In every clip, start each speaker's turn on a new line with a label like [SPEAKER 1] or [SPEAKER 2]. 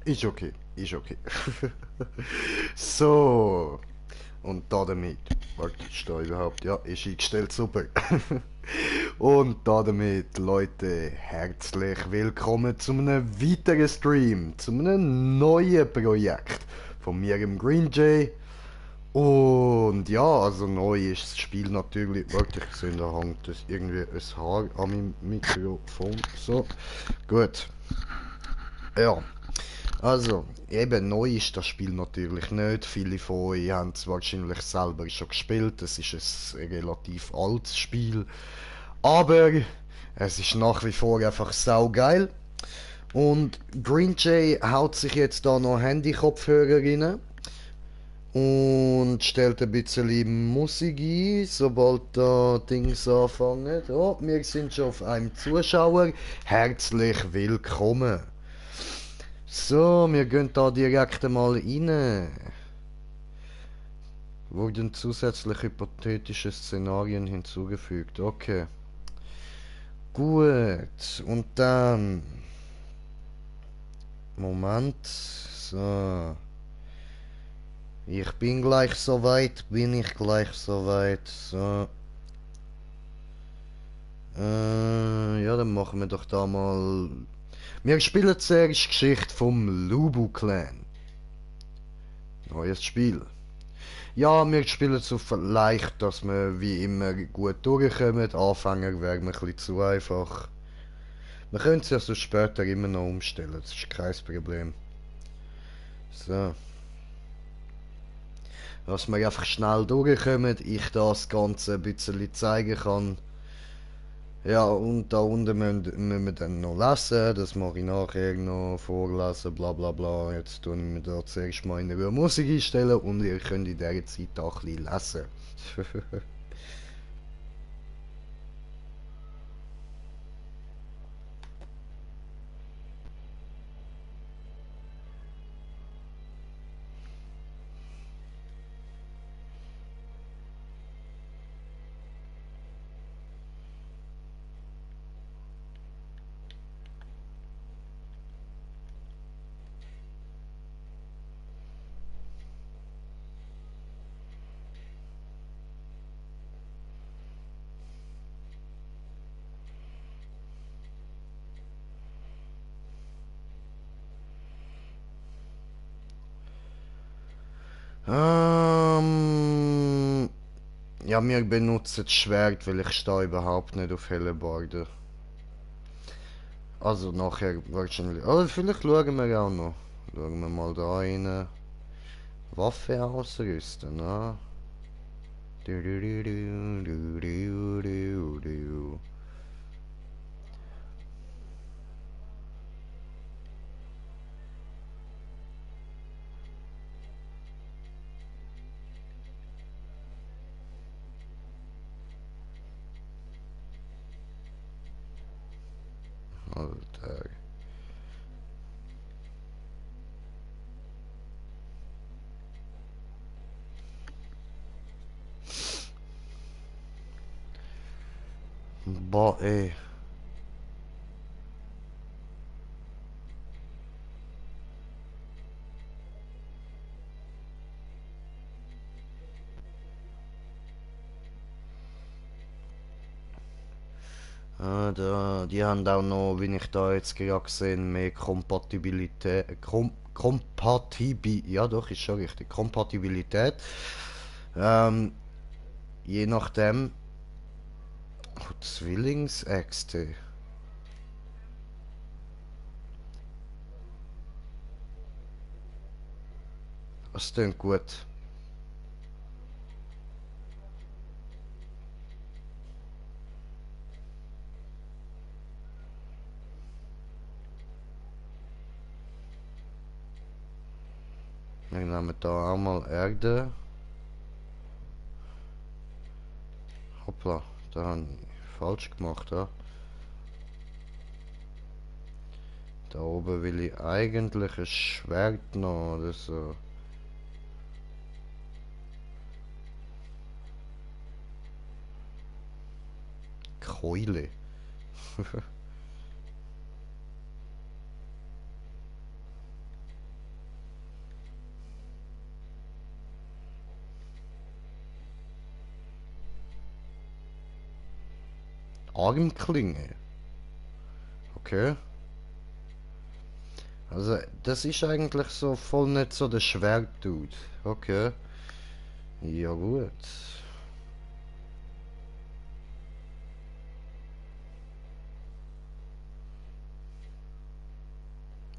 [SPEAKER 1] Ist okay, ist okay. So, und damit, warte, ist da überhaupt, ja, ist eingestellt, super. Und damit, Leute, herzlich willkommen zu einem weiteren Stream, zu einem neuen Projekt von mir im Green Jay. Und ja, also neu ist das Spiel natürlich. Warte, ich sehe, da hängt das irgendwie ein Haar an meinem Mikrofon. So, gut. Ja, also, eben neu ist das Spiel natürlich nicht. Viele von euch haben es wahrscheinlich selber schon gespielt. Es ist ein relativ altes Spiel. Aber es ist nach wie vor einfach saugeil. Und Green Jay haut sich jetzt da noch Handy-Kopfhörer rein und stellt ein bisschen Musik ein, sobald da Dings anfangen. Oh, wir sind schon auf einem Zuschauer. Herzlich willkommen. So, wir gehen da direkt mal rein. Wurden zusätzlich hypothetische Szenarien hinzugefügt. Okay. Gut. Und dann. Moment. So. Ich bin gleich soweit. Bin ich gleich soweit. So. Ja, dann machen wir doch da mal. Wir spielen zuerst Geschichte vom Lubu Clan. Neues Spiel. Ja, wir spielen so leicht, dass wir wie immer gut durchkommen. Anfänger wäre mir ein bisschen zu einfach. Wir können es ja so später immer noch umstellen, das ist kein Problem. So, dass wir einfach schnell durchkommen, ich das Ganze ein bisschen zeigen kann. Ja, und da unten müssen wir dann noch lesen, das mache ich nachher noch vorlesen, bla bla bla. Jetzt tun wir da zuerst mal in Ruhe Musik einstellen und ihr könnt in dieser Zeit auch ein bisschen lesen. Ähm, ja, wir benutzen das Schwert, weil ich stehe überhaupt nicht auf Hellebarden. Also nachher wahrscheinlich. Oh, vielleicht schauen wir auch noch. Schauen wir mal da rein. Waffe ausrüsten, ne? Du, du, du, du, du, du, du, du. Alter. Boah, ey. Die haben auch noch, wie ich da jetzt gerade gesehen, mehr Kompatibilität. Ja doch, ist schon richtig. Kompatibilität. Ähm, je nachdem. Oh, Zwillingsäxte. Das klingt gut. Wir nehmen da auch mal Erde. Hoppla, da habe ich falsch gemacht, ja. Da oben will ich eigentlich ein Schwert noch oder so. Keule. Armklinge. Okay. Also, das ist eigentlich so voll nicht so der Schwertdude. Okay. Ja gut.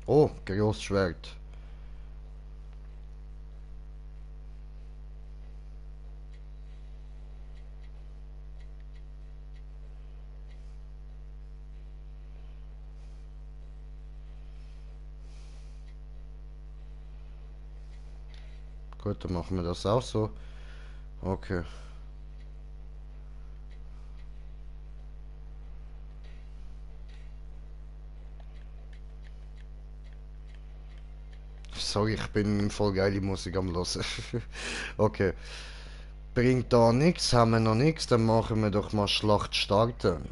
[SPEAKER 1] Oh, Großschwert. Gut, dann machen wir das auch so. Okay. Sorry, ich bin voll geile Musik am Hören. Okay. Bringt da nichts, haben wir noch nichts, dann machen wir doch mal Schlacht starten.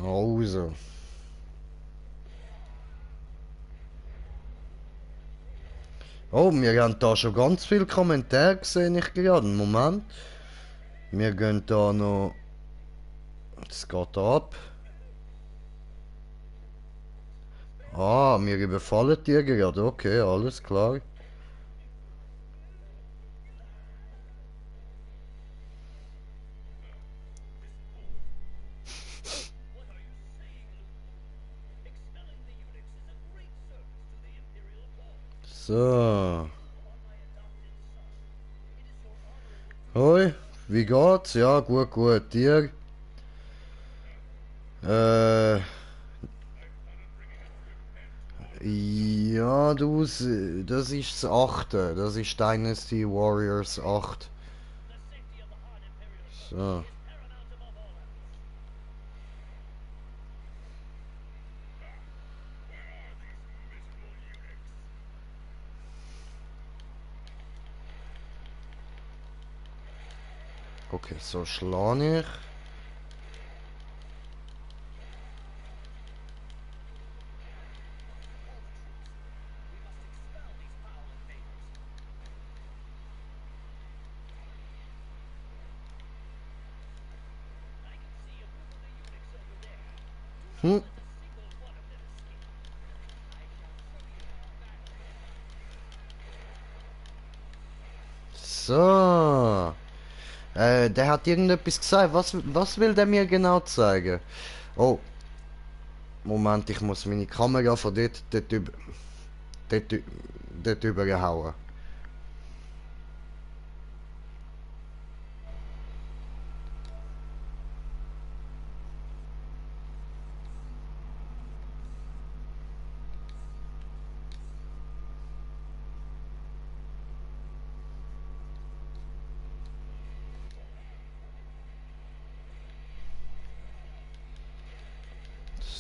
[SPEAKER 1] Also. Oh, wir haben da schon ganz viele Kommentare gesehen, ich gerade. Moment. Wir gehen da noch. Es geht ab. Ah, wir überfallen die gerade. Okay, alles klar. So. Hoi, wie geht's? Ja, gut, gut. Dir? Äh. Ja, du, das ist das achte. Das ist Dynasty Warriors 8. So. Okay, so schlage ich. Hm. So. Der hat irgendetwas gesagt. Was will der mir genau zeigen? Oh, Moment, ich muss meine Kamera von dort, dort überhauen.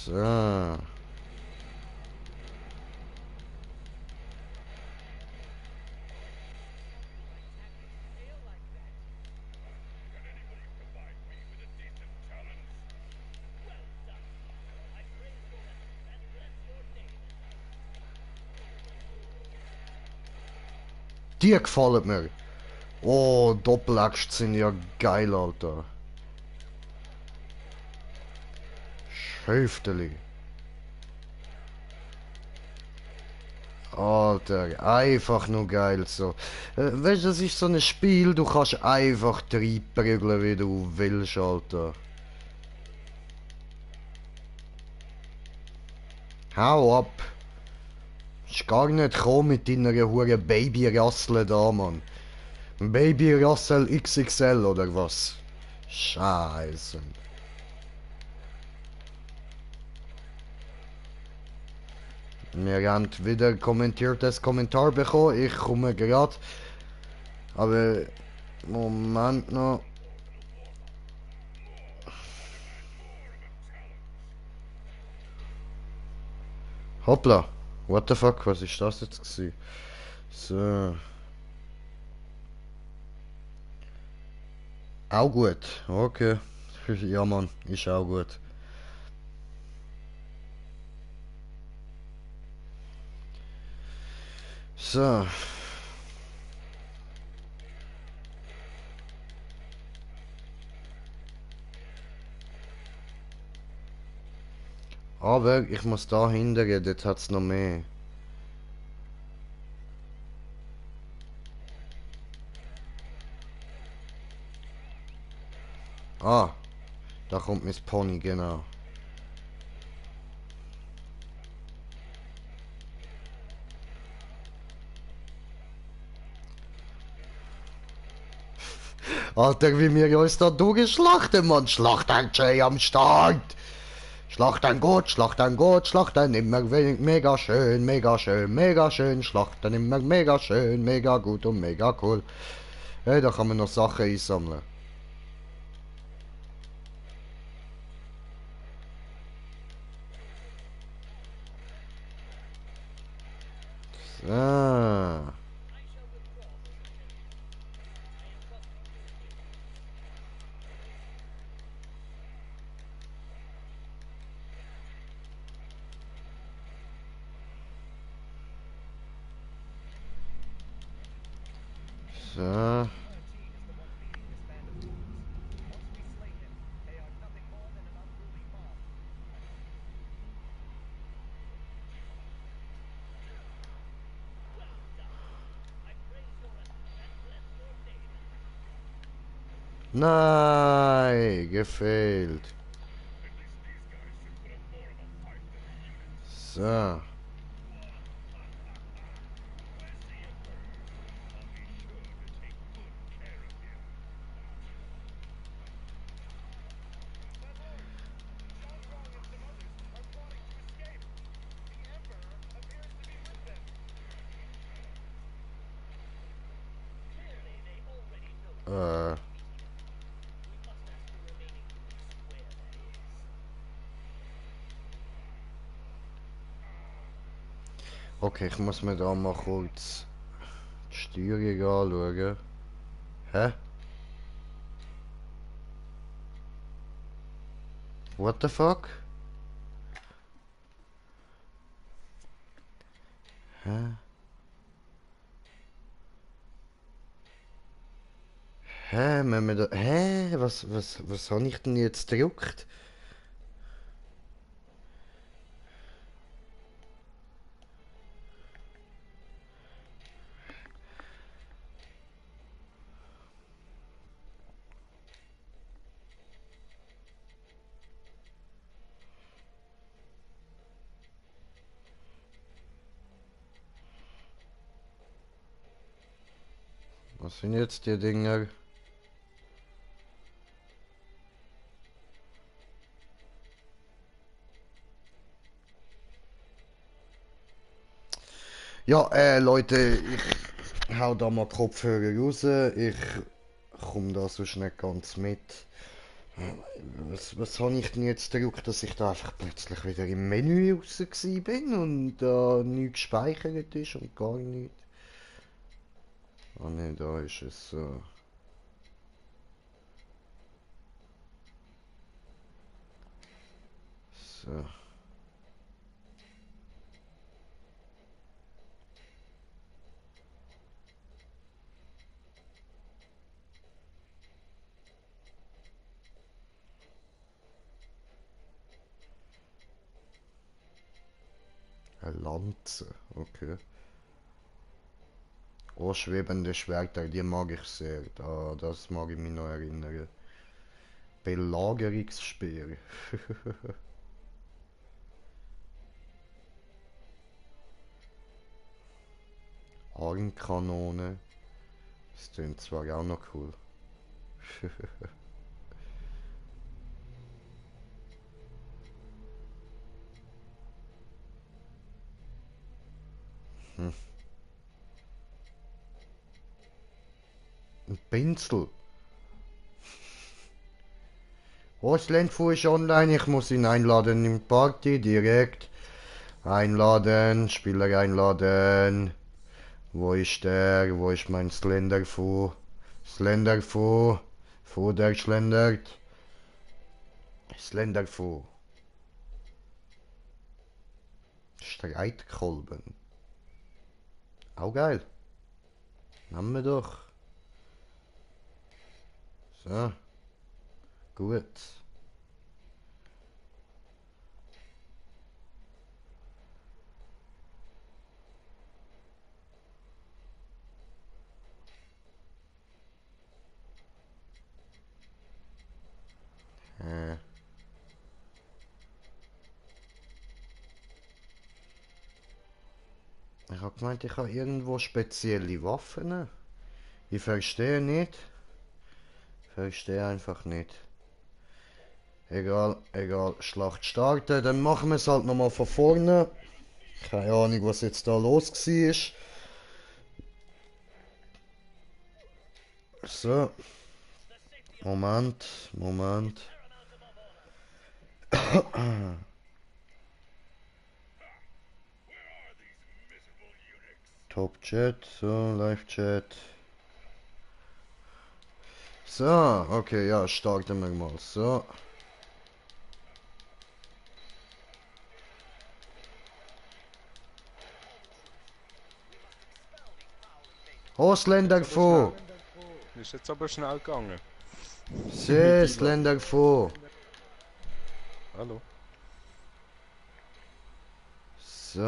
[SPEAKER 1] So. Die gefallen mir. Oh, Doppelaxt sind ja geil, Alter. Schäfteli. Alter, einfach nur geil so. Weißt du, das ist so ein Spiel, du kannst einfach reinprügeln, wie du willst, Alter. Hau ab. Ist gar nicht gekommen mit deiner hure Baby-Rassel da, Mann. Baby-Rassel XXL oder was? Scheiße. Wir haben wieder kommentiertes Kommentar bekommen. Ich komme gerade. Aber Moment noch. Hoppla. What the fuck, was ist das jetzt gewesen? So. Auch gut. Okay. Ja, Mann, ist auch gut. So. Aber ich muss da hindern, dort hat es noch mehr. Ah, da kommt mein Pony, genau. Alter, wie wir uns da durchschlachten, Mann. Schlacht ein Jay am Start. Schlacht ein Gott, Schlacht ein immer mega schön, mega schön, mega schön. Schlacht ein immer mega schön, mega gut und mega cool. Hey, da kann man noch Sachen einsammeln. So. So. Nein, gefehlt. So. Äh. Okay, ich muss mir da mal kurz die Steuerung anschauen. Hä? What the fuck? Hä? Hä? Müssen wir da... Hä? Was habe ich denn jetzt gedrückt? Was sind jetzt die Dinger? Ja, Leute, ich hau da mal Kopfhörer raus. Ich komme da sonst nicht ganz mit. Was habe ich denn jetzt gedrückt, dass ich da einfach plötzlich wieder im Menü raus bin und da nichts gespeichert ist und gar nichts? Ah ne, da ist es so. So. Eine Lanze, okay. Oh, schwebende Schwerter, die mag ich sehr. Das mag ich mich noch erinnern. Belagerungsspeer. Armkanone. Das klingt zwar auch noch cool. Hm. Ein Pinsel. Oh, Slendfu ist online. Ich muss ihn einladen im Party direkt. Einladen, Spieler einladen. Wo ist der? Wo ist mein Slenderfu? Slenderfu. Fu, der schlendert. Slenderfu. Streitkolben. Auch geil. Nehmen wir doch. So, gut. Ich habe gemeint, ich habe irgendwo spezielle Waffen. Ich verstehe nicht. Verstehe einfach nicht. Egal, egal. Schlacht starten. Dann machen wir es halt nochmal von vorne. Keine Ahnung, was jetzt da los war. So. Moment, Moment. Top Chat, so, Live Chat. So, okay, ja, starten wir mal. So. Ausländer vor!
[SPEAKER 2] Ist jetzt aber schnell gegangen.
[SPEAKER 1] Ausländer vor!
[SPEAKER 2] Hallo.
[SPEAKER 1] So.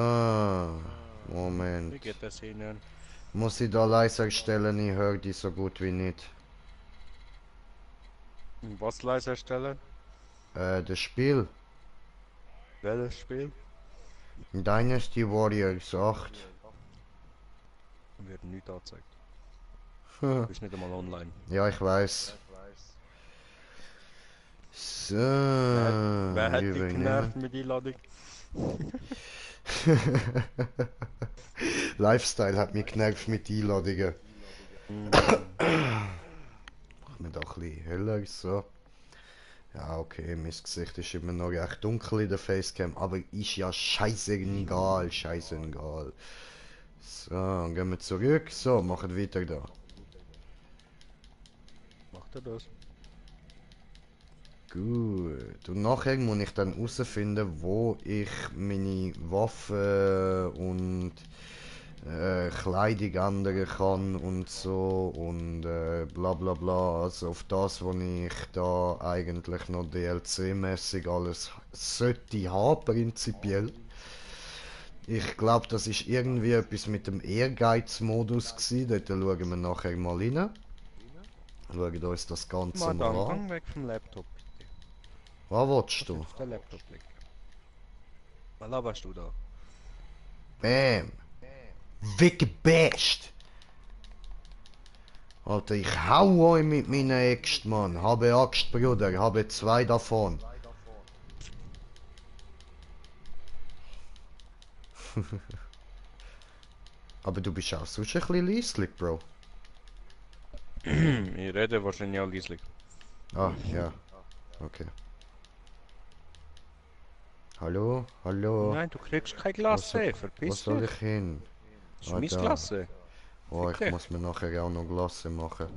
[SPEAKER 2] Wie
[SPEAKER 1] Moment.
[SPEAKER 2] geht das Ihnen?
[SPEAKER 1] Muss ich da leiser stellen? Ich höre die so gut wie nicht.
[SPEAKER 2] Was leiser stellen?
[SPEAKER 1] Das Spiel.
[SPEAKER 2] Welches Spiel?
[SPEAKER 1] Dynasty Warriors 8.
[SPEAKER 2] Wird nicht angezeigt. Bist nicht einmal online.
[SPEAKER 1] Ja, ich weiß. So,
[SPEAKER 2] Wer hat dich
[SPEAKER 1] übernehmen.
[SPEAKER 2] genervt mit Einladung?
[SPEAKER 1] Lifestyle hat mich genervt mit Einladungen.
[SPEAKER 2] Mhm.
[SPEAKER 1] Mach mir doch ein bisschen heller, so. Ja, okay, mein Gesicht ist immer noch recht dunkel in der Facecam, aber ist ja scheißegal, scheißegal. So, gehen wir zurück. So, machen weiter da.
[SPEAKER 2] Macht er das?
[SPEAKER 1] Gut. Und nachher muss ich dann herausfinden, wo ich meine Waffen und Kleidung ändern kann und so und bla bla bla. Also auf das, was ich da eigentlich noch DLC-mäßig alles sollte haben, prinzipiell. Ich glaube, das ist irgendwie etwas mit dem Ehrgeiz-Modus gewesen. Dort schauen wir nachher mal rein. Schauen uns das Ganze mal
[SPEAKER 2] Madame,
[SPEAKER 1] an.
[SPEAKER 2] gang weg vom Laptop bitte.
[SPEAKER 1] Was willst
[SPEAKER 2] Kannst nicht
[SPEAKER 1] du?
[SPEAKER 2] auf den Laptop blicken. Was laberst du da?
[SPEAKER 1] Bam! Weggebasht! Alter, ich hau euch mit meiner Axt, Mann. Habe Axt, Bruder. Habe zwei davon. Aber du bist auch sonst ein bisschen leislich, Bro.
[SPEAKER 2] Ich rede wahrscheinlich auch leislich.
[SPEAKER 1] Ah, ja. Okay. Hallo? Hallo?
[SPEAKER 2] Nein, du kriegst kein
[SPEAKER 1] Wo,
[SPEAKER 2] Glas,
[SPEAKER 1] wo
[SPEAKER 2] verpiss
[SPEAKER 1] soll
[SPEAKER 2] dich.
[SPEAKER 1] ich hin?
[SPEAKER 2] Das ist
[SPEAKER 1] Ah,
[SPEAKER 2] mein
[SPEAKER 1] da.
[SPEAKER 2] Glas.
[SPEAKER 1] Oh,
[SPEAKER 2] Fick
[SPEAKER 1] ich
[SPEAKER 2] dich.
[SPEAKER 1] muss mir nachher auch noch Glasse machen.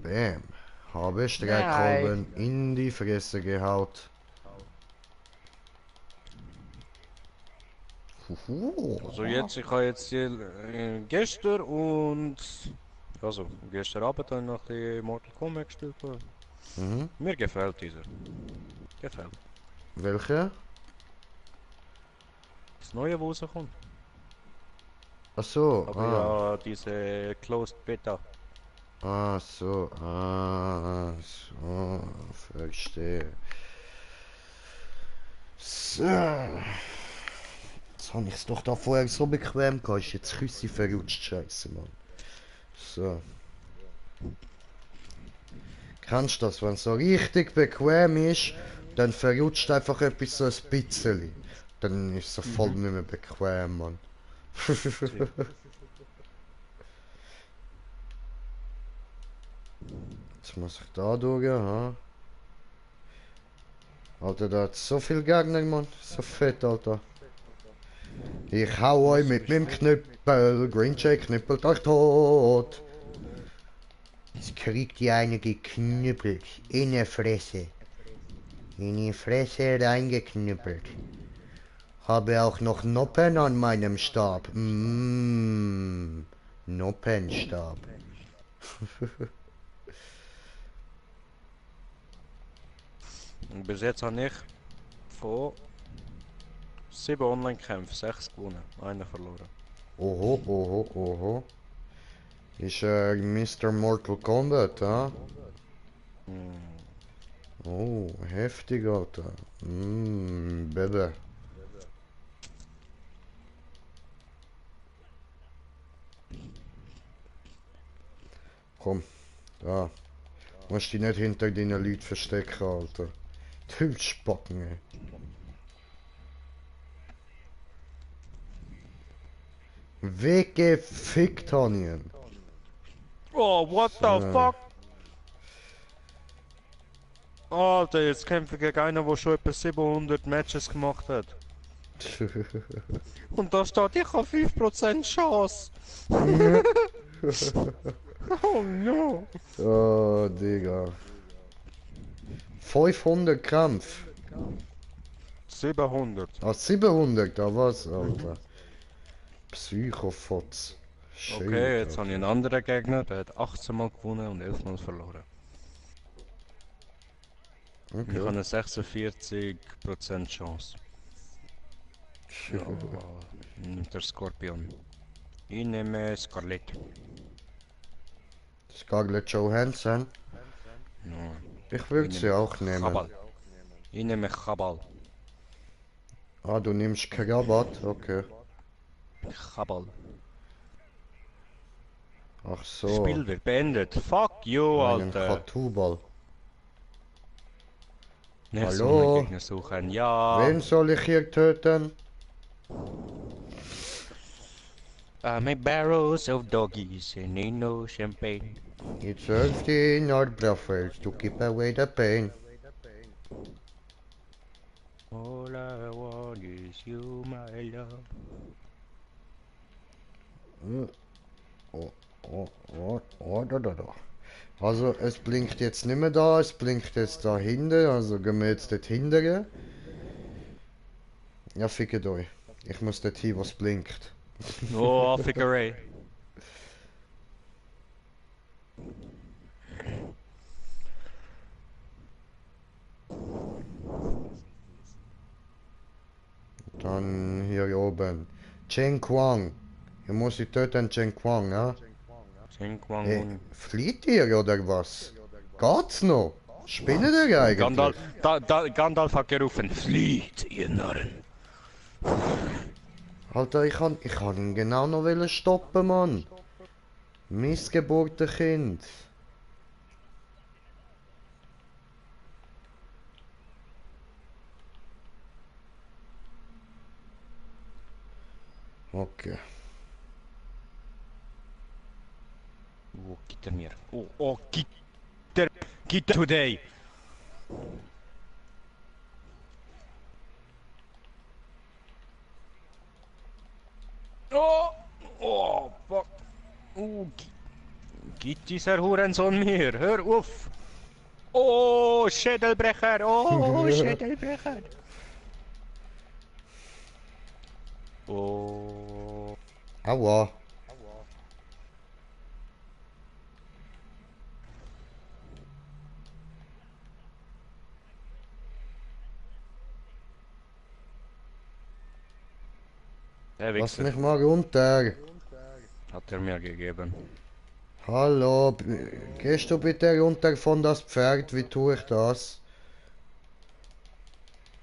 [SPEAKER 1] Bam. Habe
[SPEAKER 2] Nein.
[SPEAKER 1] Streckkolben in die Fresse gehaut. Huhu.
[SPEAKER 2] Also jetzt, ich habe jetzt gestern und... Also, gestern Abend habe ich noch die Mortal Kombat gespielt.
[SPEAKER 1] Mhm.
[SPEAKER 2] Mir gefällt dieser. Gefällt.
[SPEAKER 1] Welche?
[SPEAKER 2] Das Neue, wo rauskommt.
[SPEAKER 1] Ach so,
[SPEAKER 2] Aber
[SPEAKER 1] ah.
[SPEAKER 2] ja, diese Closed Beta.
[SPEAKER 1] Ah, so, ah, so, verstehe. So. Jetzt habe ich es doch da vorher so bequem gehabt. Ist jetzt Küsse verrutscht, scheiße, Mann. So. Kennst du das, wenn es so richtig bequem ist, dann verrutscht einfach etwas so ein bisschen. Dann ist es voll nicht mehr bequem, Mann. Jetzt muss ich da durch, ha? Alter, da hat so viel Gegner, Mann. So fett, Alter. Ich hau euch mit meinem Knüppel. Green Jay knüppelt euch tot. Jetzt kriegt ihr eine geknüppelt. In die Fresse. In die Fresse reingeknüppelt. Habe auch noch Noppen an meinem Stab. Noppenstab.
[SPEAKER 2] Und bis jetzt habe ich von 7 Online-Kämpfen 6 gewonnen, einer verloren.
[SPEAKER 1] Oho, oho, oho. Ist Mr. Mortal Kombat, ha?
[SPEAKER 2] Hm.
[SPEAKER 1] Oh, heftig, Alter. Baby. Komm, da. Musst dich nicht hinter deinen Leuten verstecken, Alter. Du Spacken, ey. Weggefickt, Hanien.
[SPEAKER 2] Oh, what the
[SPEAKER 1] So.
[SPEAKER 2] fuck? Alter, jetzt kämpfe ich gegen einen, der schon etwa 700 Matches gemacht hat. Und da steht, ich habe 5% Chance. Oh no.
[SPEAKER 1] Oh, Digga. 500 Kampf.
[SPEAKER 2] 700.
[SPEAKER 1] Ah, 700, da was,
[SPEAKER 2] Mhm.
[SPEAKER 1] Alter. Psychofotz.
[SPEAKER 2] Okay,
[SPEAKER 1] Shit,
[SPEAKER 2] jetzt habe ich einen
[SPEAKER 1] Alter.
[SPEAKER 2] anderen Gegner, der hat 18 Mal gewonnen und 11 Mal verloren. Und ich habe
[SPEAKER 1] Okay.
[SPEAKER 2] eine 46% Chance. Ja, nimmt der Skorpion. Ich nehme Scarlett.
[SPEAKER 1] Scarlett Johansson.
[SPEAKER 2] Ja,
[SPEAKER 1] Ich
[SPEAKER 2] ich
[SPEAKER 1] würde sie
[SPEAKER 2] nehme
[SPEAKER 1] auch nehmen.
[SPEAKER 2] Chabal. Ich nehme Chabal.
[SPEAKER 1] Ah, du nimmst Krabat? Okay.
[SPEAKER 2] Chabal.
[SPEAKER 1] Ach so.
[SPEAKER 2] Spiel wird beendet. Fuck you,
[SPEAKER 1] Einen
[SPEAKER 2] Alter.
[SPEAKER 1] Chatubal.
[SPEAKER 2] Nächstes
[SPEAKER 1] Hallo?
[SPEAKER 2] Online-Gegner suchen. Ja.
[SPEAKER 1] Wen soll ich hier töten?
[SPEAKER 2] I make barrels of doggies and ain't no champagne.
[SPEAKER 1] It's Thursday in our brothers to keep away the pain.
[SPEAKER 2] All I want is you, my love.
[SPEAKER 1] Oh, da. Also es blinkt jetzt nicht mehr da, es blinkt jetzt da hinten, also gehen wir jetzt dort hinten. Ja, fickt euch. Ich muss dort hin, was blinkt.
[SPEAKER 2] Oh, figure eight.
[SPEAKER 1] Dann hier oben. Chen Kuang. Hier muss ich töten Chen Kuang, ja?
[SPEAKER 2] Chen Kwang
[SPEAKER 1] Ey,
[SPEAKER 2] Un.
[SPEAKER 1] flieht ihr oder was? Geht's noch? Spinnet ihr eigentlich?
[SPEAKER 2] Gandalf, Gandalf hat gerufen, flieht, ihr Narren.
[SPEAKER 1] Alter, ich kann ihn genau noch wollen stoppen, Mann. Missgeburte Kind. Okay.
[SPEAKER 2] Oh, gitter mir. Oh, gitter today. Oh, oh, fuck. Oh, gibt dieser Hurensohn mir. Hör auf. Oh, Schädelbrecher. Oh, Schädelbrecher. Oh.
[SPEAKER 1] Aua.
[SPEAKER 2] Der
[SPEAKER 1] Lass
[SPEAKER 2] Wichser
[SPEAKER 1] mich mal runter.
[SPEAKER 2] hat er mir gegeben.
[SPEAKER 1] Hallo, gehst du bitte runter von das Pferd? Wie tue ich das?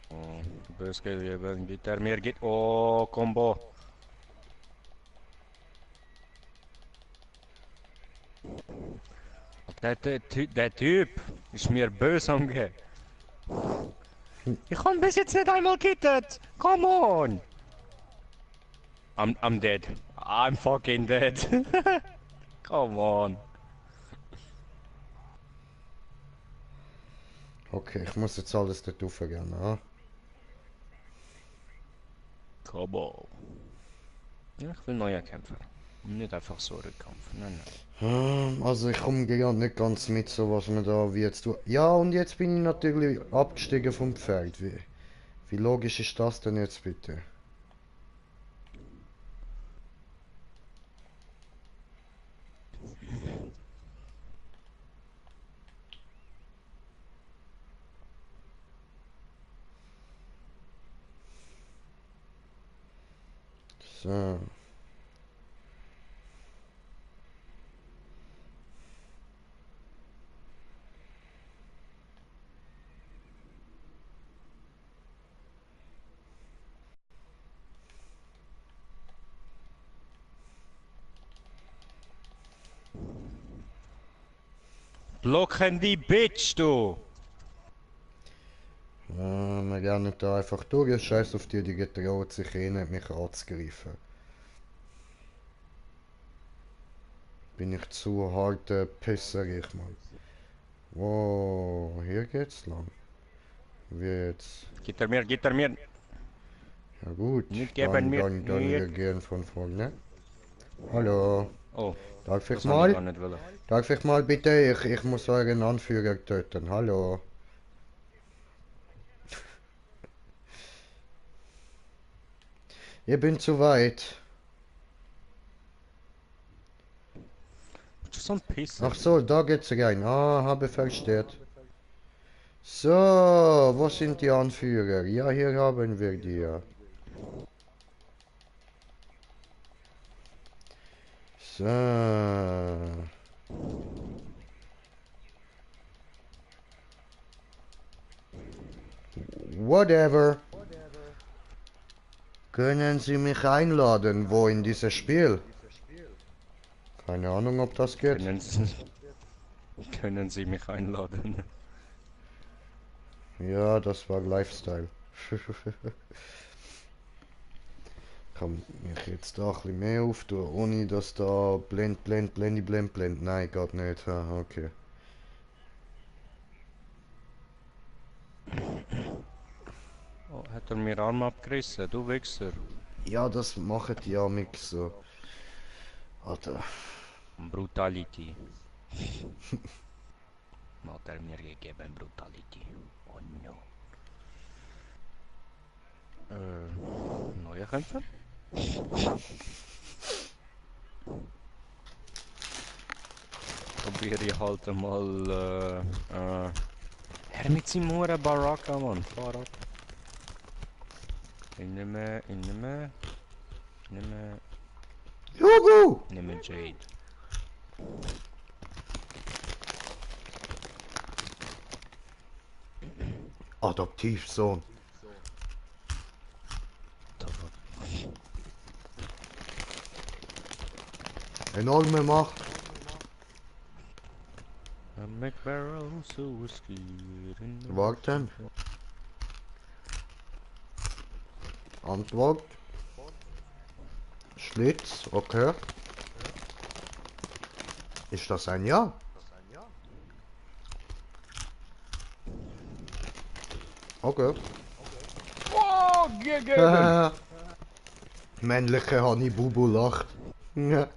[SPEAKER 2] Oh, bös gegeben. Gibt er mir geht. Oh, Combo. Der Typ ist mir böse ange. Ich kann bis jetzt nicht einmal kittet. Come on. I'm dead. I'm fucking dead. Come on.
[SPEAKER 1] Okay, ich muss jetzt alles dort raufgehen, ja?
[SPEAKER 2] Come on. Ja, ich will neuer Kämpfer. Nicht einfach so Rückkampf. Nein, nein.
[SPEAKER 1] Also ich komme gerade nicht ganz mit, so was man da wie jetzt tut. Ja, und jetzt bin ich natürlich abgestiegen vom Pferd. Wie logisch ist das denn jetzt bitte? So.
[SPEAKER 2] Blocken die Bitch, du!
[SPEAKER 1] Wir rennen da einfach durch. Scheiß auf die, die getraut sich eh nicht, mich anzugreifen. Bin ich zu harter Pisserich, Mann. Wow, hier geht's lang. Wie jetzt?
[SPEAKER 2] Gib er mir, gib er mir!
[SPEAKER 1] Ja gut,
[SPEAKER 2] Nicht geben mir,
[SPEAKER 1] dann wir
[SPEAKER 2] nicht!
[SPEAKER 1] gehen von vorne. Hallo,
[SPEAKER 2] Oh,
[SPEAKER 1] darf ich
[SPEAKER 2] das habe ich gar
[SPEAKER 1] mal?
[SPEAKER 2] nicht wollen.
[SPEAKER 1] Darf ich mal bitte? Ich muss euren Anführer töten. Hallo. Ihr bin zu weit.
[SPEAKER 2] Du so ein Pisser.
[SPEAKER 1] Ach so, da geht's rein. Ah, habe versteht. So, wo sind die Anführer? Ja, hier haben wir die. Ja. So. Whatever. Können Sie mich einladen? Wo in dieses Spiel? Keine Ahnung, ob das geht.
[SPEAKER 2] Können Sie mich einladen?
[SPEAKER 1] Ja, das war Lifestyle. Kann mich jetzt da ein bisschen mehr auftun, ohne dass da blend. Nein, geht nicht. Ah, okay.
[SPEAKER 2] Oh, hat er mir Arm abgerissen, du Wichser.
[SPEAKER 1] Ja, das machen die ja mix so. Alter.
[SPEAKER 2] Brutality. Hat er mir gegeben, Brutality. Oh no. Neue Kämpfer? Probier ich halt mal, er mit seinem Huren Baraka, Mann. Fahr ab. Ich nehme
[SPEAKER 1] Juhu!
[SPEAKER 2] Jade.
[SPEAKER 1] Adoptivsohn. Enorme Macht.
[SPEAKER 2] I make barrels of whiskey in the
[SPEAKER 1] Warten. Antwort. Schlitz, okay. Ist das ein Ja? Okay.
[SPEAKER 2] Oh, gegeben!
[SPEAKER 1] Männliche Honey Bubu lacht. Ja.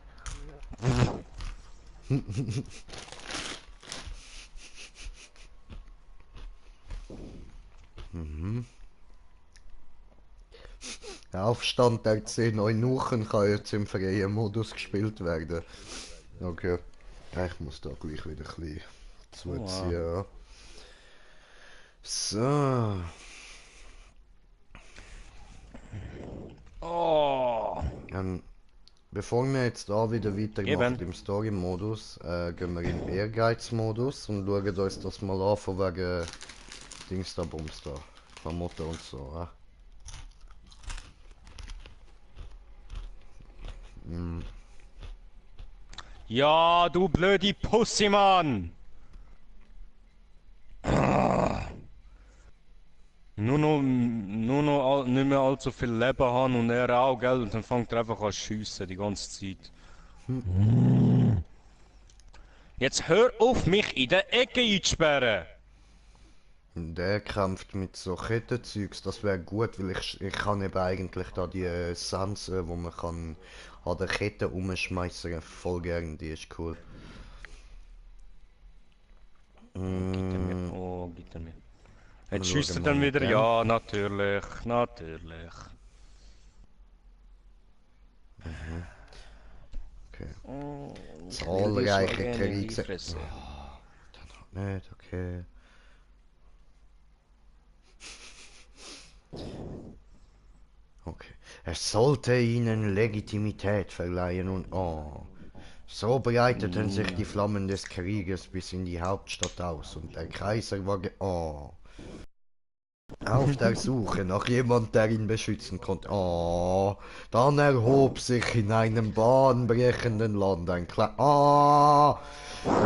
[SPEAKER 1] Mhm. Der Aufstand der 10 Eunuchen kann jetzt im freien Modus gespielt werden. Okay. Ja, ich muss da gleich wieder ein bisschen zuziehen. Ja. So.
[SPEAKER 2] Oh!
[SPEAKER 1] Bevor wir jetzt da wieder weitermachen
[SPEAKER 2] Geben.
[SPEAKER 1] im Story-Modus, gehen wir in Ehrgeiz-Modus und schauen uns das mal an von wegen Dings da, Bums da. Klamotten und so. Mm.
[SPEAKER 2] Ja, du blöde Pussy, Mann! Nur noch nicht mehr allzu viel Leben haben und er auch, gell? Und dann fängt er einfach an zu schiessen die ganze Zeit. Jetzt hör auf, mich in der Ecke einzusperren!
[SPEAKER 1] Der kämpft mit so Kettenzeugs, das wäre gut, weil ich kann eben eigentlich da die Sense, wo man kann an der Kette umschmeißen, voll gern, die ist cool.
[SPEAKER 2] Gibt er mir. Oh, gibt er mir. Jetzt
[SPEAKER 1] Wir
[SPEAKER 2] schießt er
[SPEAKER 1] schauen mal
[SPEAKER 2] dann
[SPEAKER 1] mit
[SPEAKER 2] wieder.
[SPEAKER 1] dem.
[SPEAKER 2] Ja, natürlich, natürlich.
[SPEAKER 1] Okay.
[SPEAKER 2] Oh, ich will
[SPEAKER 1] Zahlreiche
[SPEAKER 2] so gerne in die
[SPEAKER 1] Kriege.
[SPEAKER 2] Fresse.
[SPEAKER 1] Nicht, okay. Okay. Es sollte ihnen Legitimität verleihen und oh. So breiteten sich die Flammen des Krieges bis in die Hauptstadt aus und der Kaiser war oh. Auf der Suche nach jemand, der ihn beschützen konnte. Oh, dann erhob sich in einem bahnbrechenden Land ein klein... Oh,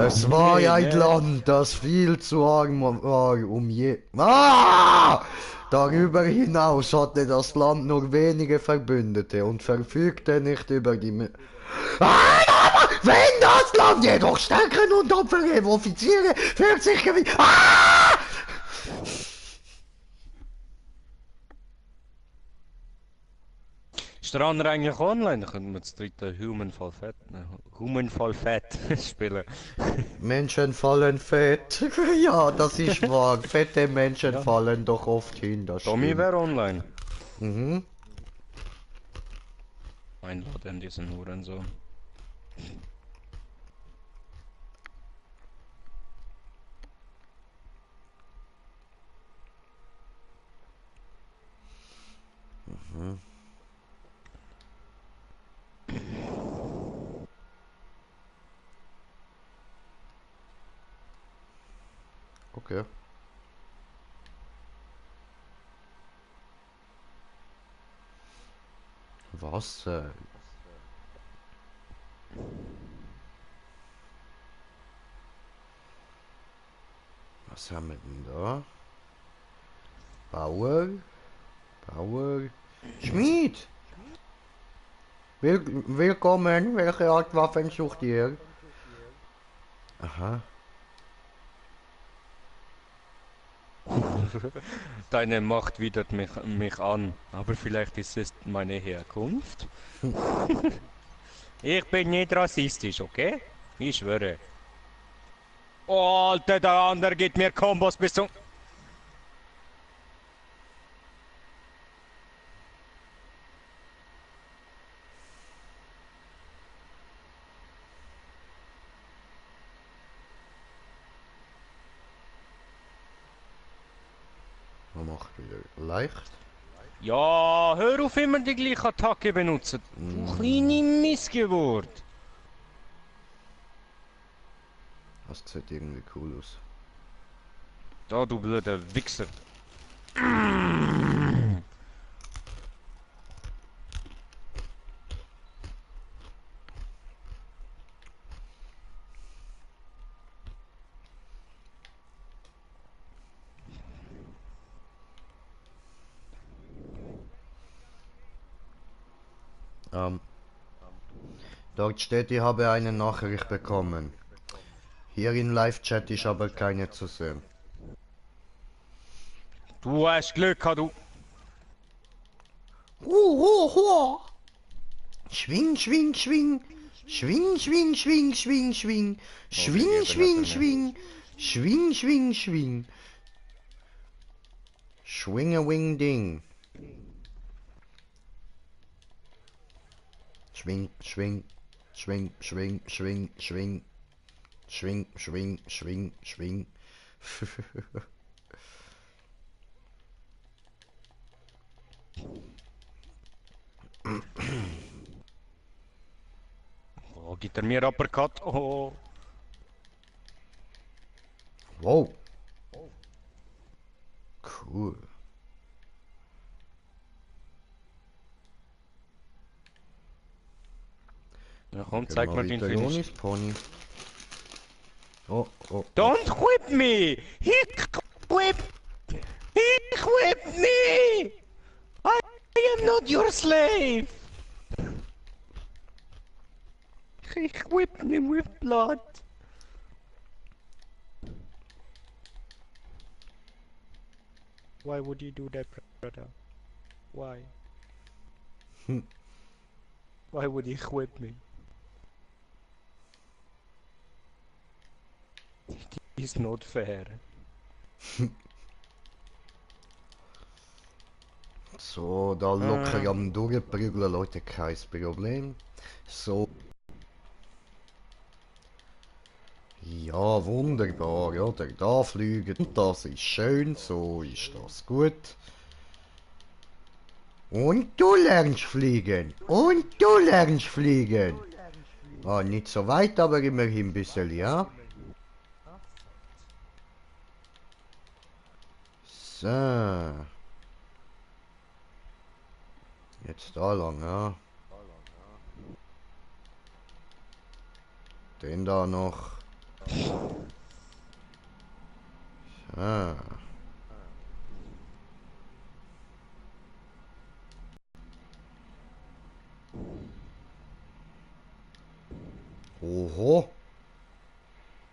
[SPEAKER 1] es war
[SPEAKER 2] Nee,
[SPEAKER 1] ein
[SPEAKER 2] nee.
[SPEAKER 1] Land, das viel zu arm war, um je... Ah! Darüber hinaus hatte das Land nur wenige Verbündete und verfügte nicht über die... Ah, wenn das Land jedoch stärkeren und tapfere Offiziere für sich gewinnt... Ah!
[SPEAKER 2] Ist der andere eigentlich online? Dann könnten wir das dritte Human Fall Fat spielen.
[SPEAKER 1] Menschen fallen fett. Ja, das ist wahr. Fette Menschen
[SPEAKER 2] Ja.
[SPEAKER 1] fallen doch oft hin, das
[SPEAKER 2] Tommy
[SPEAKER 1] stimmt.
[SPEAKER 2] wäre online.
[SPEAKER 1] Mhm.
[SPEAKER 2] Einladen diesen Hurensohn.
[SPEAKER 1] Okay. Was? Was haben wir denn da? Bauer? Bauer? Schmied! Willkommen. Welche Art Waffen sucht ihr? Aha.
[SPEAKER 2] Deine Macht widert mich an, aber vielleicht ist es meine Herkunft. Ich bin nicht rassistisch, okay? Ich schwöre. Oh, Alter, der andere gibt mir Kombos bis zum...
[SPEAKER 1] Man macht wieder leicht.
[SPEAKER 2] Ja, hör auf immer die gleiche Attacke benutzen. Du kleine Missgeburt.
[SPEAKER 1] Das sieht irgendwie cool aus.
[SPEAKER 2] Da, du blöder Wichser.
[SPEAKER 1] Ähm, dort steht, ich habe eine Nachricht bekommen. Hier im Live-Chat ist aber keine zu sehen.
[SPEAKER 2] Du hast Glück gehabt, du...
[SPEAKER 1] Schwing, schwing, schwing. Schwing, schwing, schwing, schwing, schwing. Schwing, schwing, schwing. Schwing, schwing, schwing. Schwing a wing ding. Schwing, schwing. Schwing, schwing, schwing, schwing. Schwing, schwing, schwing, schwing.
[SPEAKER 2] Oh, gibt er mir Uppercut? Oh.
[SPEAKER 1] Wow. Cool.
[SPEAKER 2] Ja, komm,
[SPEAKER 1] Gehen
[SPEAKER 2] zeig
[SPEAKER 1] wir
[SPEAKER 2] mir den
[SPEAKER 1] weiter
[SPEAKER 2] Finish.
[SPEAKER 1] ohne Pony. Oh, oh, oh.
[SPEAKER 2] Don't whip me! He whip! He whip me! I am not your slave! He whipped me with blood. Why would you do that, brother? Why? Why would he whip me? It is not fair.
[SPEAKER 1] So, da locker am durchprügeln, Leute, kein Problem. So. Ja, wunderbar, oder? Da fliegen, das ist schön, so ist das gut. Und du lernst fliegen. Und du lernst fliegen. Ah, nicht so weit, aber immerhin ein bisschen, ja? So. Jetzt da lang, ja. Den da noch. So. Oho.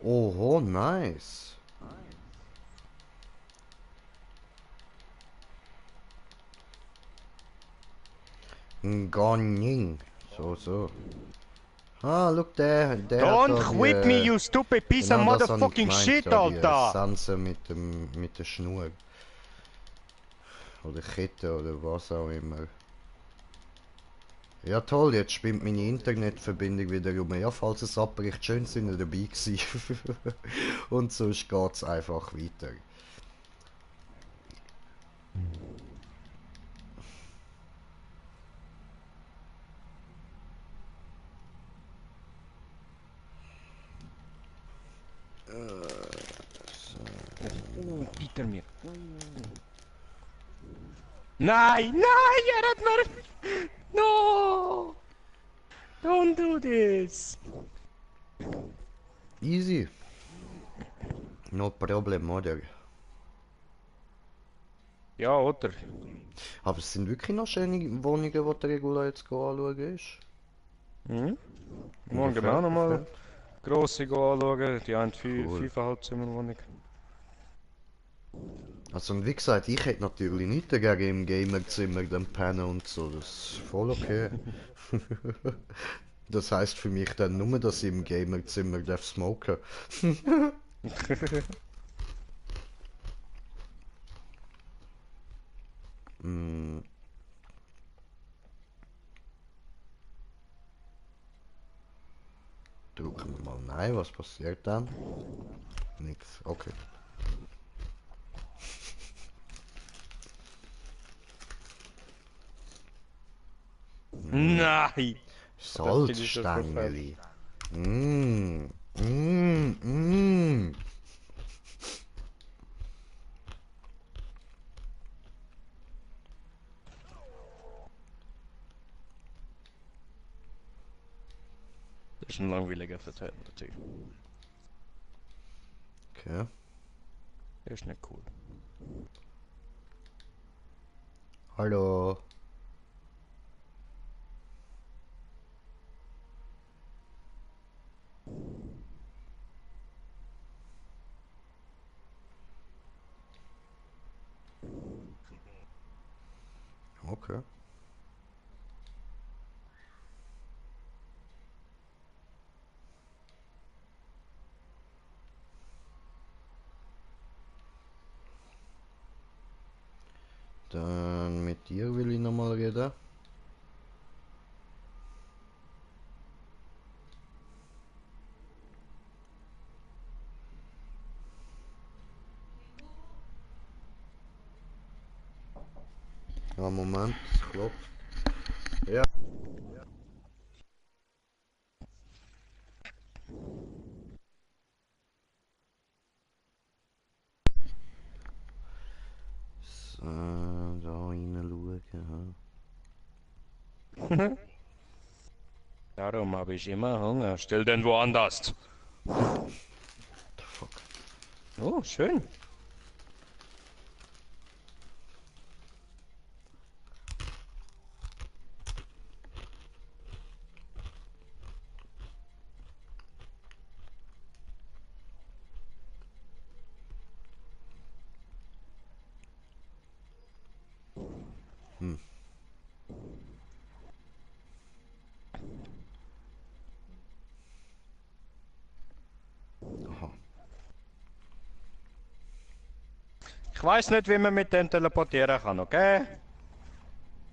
[SPEAKER 1] Oho, nice. Ngonning. So. Ah, look, der hat
[SPEAKER 2] Don't
[SPEAKER 1] da
[SPEAKER 2] whip me, you stupid piece of
[SPEAKER 1] genau das hab ich
[SPEAKER 2] motherfucking
[SPEAKER 1] gemeint,
[SPEAKER 2] shit,
[SPEAKER 1] da die
[SPEAKER 2] Alter!
[SPEAKER 1] Sense mit der Schnur. Oder Kette oder was auch immer. Ja toll, jetzt spinnt meine Internetverbindung wieder um. Ja, falls es abbricht, schön sind ihr dabei gewesen. Und sonst geht's einfach weiter.
[SPEAKER 2] Oh, Peter mir. Nein, nein, er hat mir... No! Don't do this!
[SPEAKER 1] Easy. No problem, oder?
[SPEAKER 2] Ja, oder?
[SPEAKER 1] Aber es sind wirklich noch schöne Wohnungen, die der Regula jetzt anschauen ist.
[SPEAKER 2] Hm? Morgen gehen wir
[SPEAKER 1] Gefällt,
[SPEAKER 2] auch nochmal
[SPEAKER 1] gefällt.
[SPEAKER 2] grosse anschauen. Die haben
[SPEAKER 1] Cool.
[SPEAKER 2] 5,5 Zimmerwohnung.
[SPEAKER 1] Also und wie gesagt, ich hätte natürlich nichts dagegen im Gamerzimmer dann pennen und so, das ist voll okay. Das heißt für mich dann nur, dass ich im Gamerzimmer darf smoken. mm, drücken wir mal nein, was passiert dann? Nix, okay.
[SPEAKER 2] Nein!
[SPEAKER 1] Salzstängeli. Mm, mm, mm.
[SPEAKER 2] Das ist ein langweiliger Vertreter dazu.
[SPEAKER 1] Okay.
[SPEAKER 2] Der ist nicht cool.
[SPEAKER 1] Hallo. Okay. Dann mit dir will ich nochmal reden. Ja, Moment, es klopft. Ja. So, da reinschauen.
[SPEAKER 2] Darum habe ich immer Hunger. Stell den woanders.
[SPEAKER 1] What the fuck?
[SPEAKER 2] Oh, schön.
[SPEAKER 1] Hm. Aha.
[SPEAKER 2] Ich weiß nicht, wie man mit dem teleportieren kann, okay?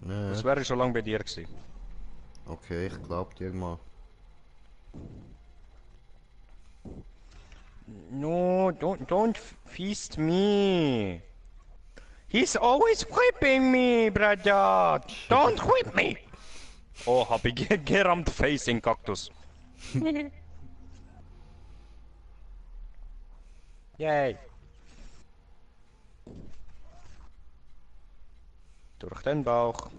[SPEAKER 2] Das
[SPEAKER 1] Nee.
[SPEAKER 2] wäre schon lange bei dir gewesen.
[SPEAKER 1] Okay, ich glaub dir mal.
[SPEAKER 2] No, don't feast me. He's always whipping me, brother. Don't whip me. Oh, hab ich gerammt Face in Kaktus. Yay. Durch den Bauch.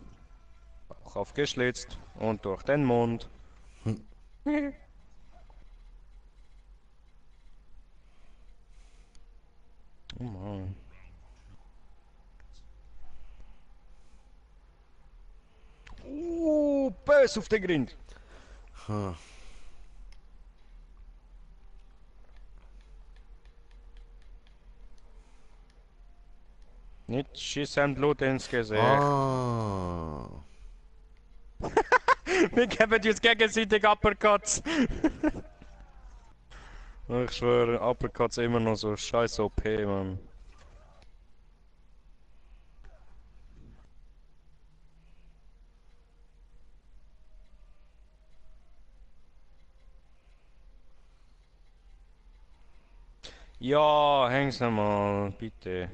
[SPEAKER 2] Bauch aufgeschlitzt. Und durch den Mund. Oh Mann. Bös auf den Grind.
[SPEAKER 1] Hm.
[SPEAKER 2] Nicht schießen Blut ins Gesicht.
[SPEAKER 1] Ah.
[SPEAKER 2] Wir geben uns gegenseitig Uppercuts. Ich schwöre, Uppercuts immer noch so scheiß OP, Mann. Ja, häng's mal, bitte.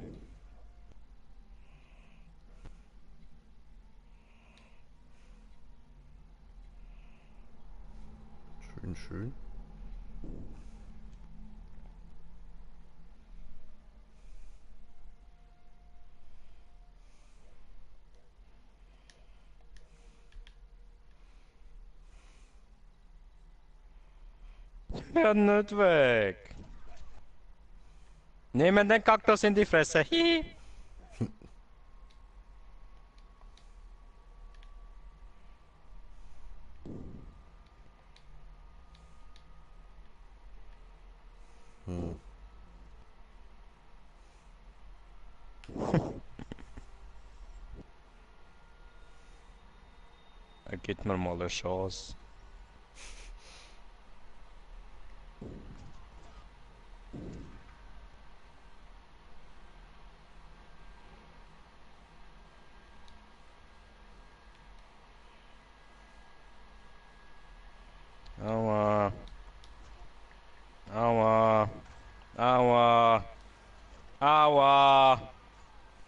[SPEAKER 1] Schön, schön.
[SPEAKER 2] Ja, nicht weg. Nehmen den Kaktus in die Fresse. Hihi.
[SPEAKER 1] Hm.
[SPEAKER 2] Er gibt mir mal eine Chance. Aua. Aua. Aua. Aua.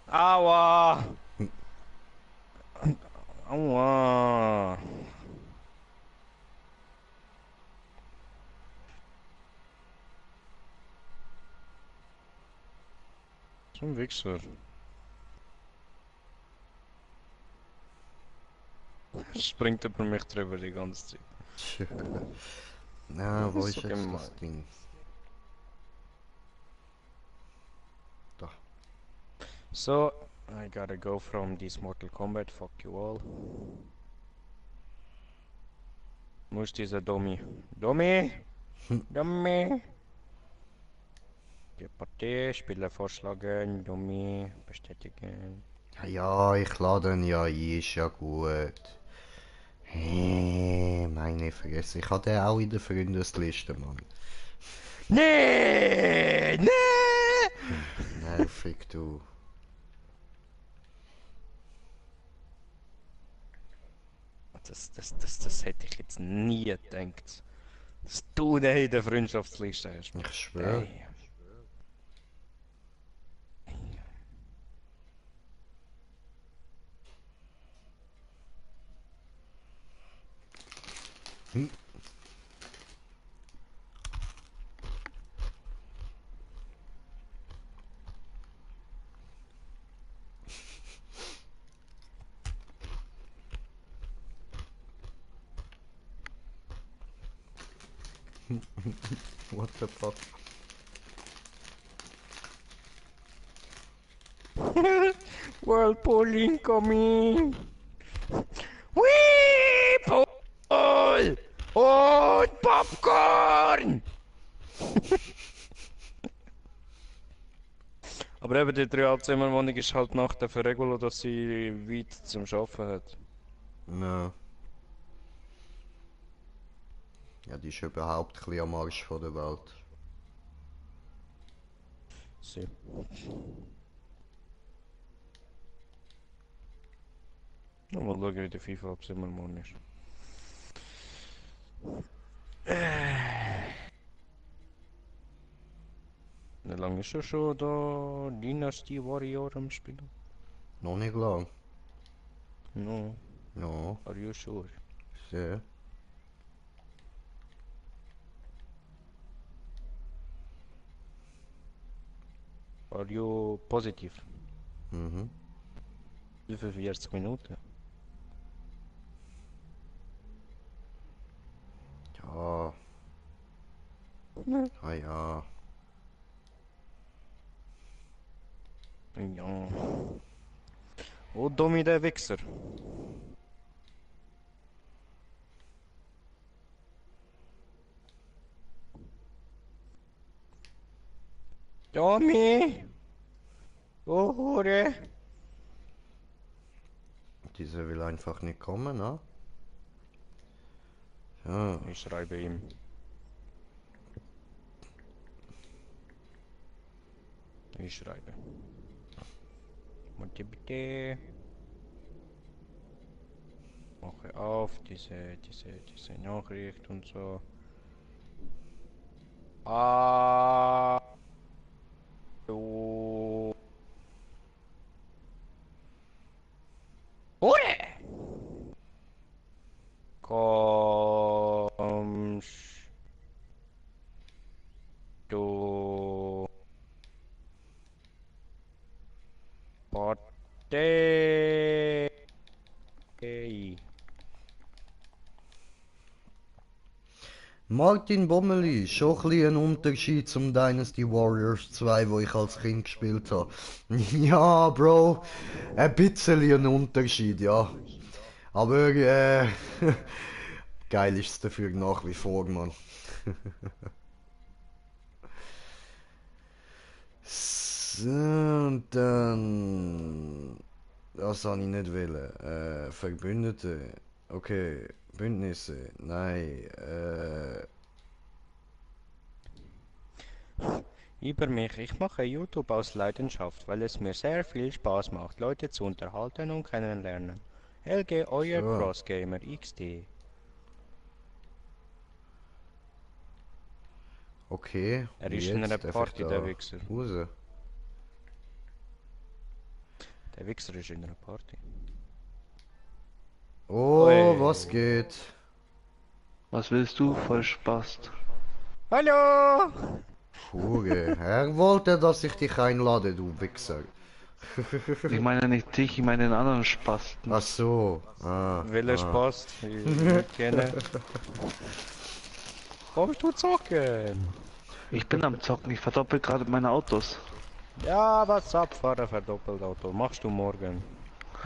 [SPEAKER 2] Aua. Aua. So ein Wichser. Springt über mich drüber die ganze Zeit.
[SPEAKER 1] Tja. Na, wo ist
[SPEAKER 2] So
[SPEAKER 1] jetzt
[SPEAKER 2] gemein.
[SPEAKER 1] das Ding? Da.
[SPEAKER 2] So, I gotta go from this Mortal Kombat, fuck you all. Wo ist dieser Dummy? Dummy? Dummy? Die Partie, Spieler vorschlagen, Dummy, bestätigen.
[SPEAKER 1] Ja, ich lade ihn ja ein, ist ja gut. Meine Fresse, ich hatte auch in der Freundesliste, Mann.
[SPEAKER 2] Nee! Nee!
[SPEAKER 1] Nervig, du.
[SPEAKER 2] Das hätte ich jetzt nie gedacht. Dass du den in der Freundschaftsliste hast.
[SPEAKER 1] Ich schwöre.
[SPEAKER 2] Damn.
[SPEAKER 1] Hm. What the fuck?
[SPEAKER 2] Whirlpool incoming! Whirlpool! Und Popcorn! Aber eben die Dreizimmerwohnung ist halt nach der Verregelung, dass sie weit zum Arbeiten hat.
[SPEAKER 1] Ja. Ja, die ist überhaupt ein bisschen am Arsch von der Welt.
[SPEAKER 2] Sie. Ja, mal schauen, wie der FIFA ab Zimmermann ist. Wie lange ist er schon da Dynasty Warrior am Spielen?
[SPEAKER 1] Noch nicht lang.
[SPEAKER 2] No,
[SPEAKER 1] Ja,
[SPEAKER 2] are you sure?
[SPEAKER 1] sehr.
[SPEAKER 2] Are you positive?
[SPEAKER 1] Mhm.
[SPEAKER 2] 45 Minuten.
[SPEAKER 1] Ja. Ah ja.
[SPEAKER 2] Ja. Oh, Dummi, der Wichser. Dummi! Oh, Hure!
[SPEAKER 1] Dieser will einfach nicht kommen, ne? Ja.
[SPEAKER 2] Ich schreibe ihm. Ich schreibe. Bitte, bitte. Mache auf diese Nachricht und so. Ah. Oh. Hure! Kommst du Partei?
[SPEAKER 1] Martin Bommeli, schon ein bisschen ein Unterschied zum Dynasty Warriors 2, wo ich als Kind gespielt habe. Ja, Bro, ein bisschen ein Unterschied, ja. Aber, geil ist es dafür nach wie vor, Mann. So, und dann... Das habe ich nicht wollen. Verbündete. Okay. Bündnisse. Nein.
[SPEAKER 2] Über mich. Ich mache YouTube aus Leidenschaft, weil es mir sehr viel Spaß macht, Leute zu unterhalten und kennenlernen. Helge, euer
[SPEAKER 1] So.
[SPEAKER 2] Crossgamer XD.
[SPEAKER 1] Okay.
[SPEAKER 2] Er
[SPEAKER 1] Wie
[SPEAKER 2] ist in
[SPEAKER 1] jetzt?
[SPEAKER 2] einer
[SPEAKER 1] Darf ich
[SPEAKER 2] Party,
[SPEAKER 1] da
[SPEAKER 2] der Wichser.
[SPEAKER 1] raus?
[SPEAKER 2] Der Wichser ist in einer Party.
[SPEAKER 1] Oh,
[SPEAKER 2] Oi.
[SPEAKER 1] was geht?
[SPEAKER 3] Was willst du? Voll Spaß.
[SPEAKER 2] Hallo!
[SPEAKER 1] Hure. Er wollte, dass ich dich einlade, du Wichser.
[SPEAKER 3] Ich meine nicht dich, ich meine den anderen Spasten.
[SPEAKER 1] Ach so. Ah,
[SPEAKER 2] Welcher Spaß? Ich kenne. Kommst du zocken?
[SPEAKER 3] Ich bin am Zocken, ich verdoppel gerade meine Autos.
[SPEAKER 2] Ja, was ab, Fahrer verdoppelt Auto. Machst du morgen?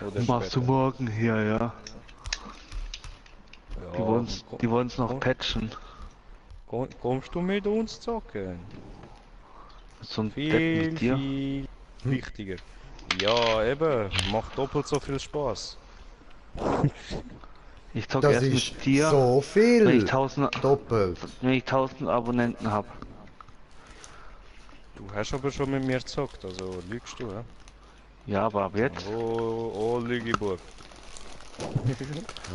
[SPEAKER 2] Oder
[SPEAKER 3] Machst du
[SPEAKER 2] später?
[SPEAKER 3] morgen hier, ja.
[SPEAKER 2] Ja,
[SPEAKER 3] Die wollen's noch patchen.
[SPEAKER 2] Kommst du mit uns zocken?
[SPEAKER 3] So ein Depp
[SPEAKER 2] Viel,
[SPEAKER 3] mit dir.
[SPEAKER 2] viel wichtiger. Ja, eben, macht doppelt so viel Spaß.
[SPEAKER 3] Ich zocke
[SPEAKER 1] das
[SPEAKER 3] erst
[SPEAKER 1] ist
[SPEAKER 3] mit dir,
[SPEAKER 1] so
[SPEAKER 3] wenn ich
[SPEAKER 1] viel.
[SPEAKER 3] 1000,
[SPEAKER 1] Doppelt.
[SPEAKER 3] wenn ich 1000 Abonnenten habe.
[SPEAKER 2] Du hast aber schon mit mir gezockt, also lügst du, hä?
[SPEAKER 3] Ja, aber ab jetzt.
[SPEAKER 2] Oh, Lügebub.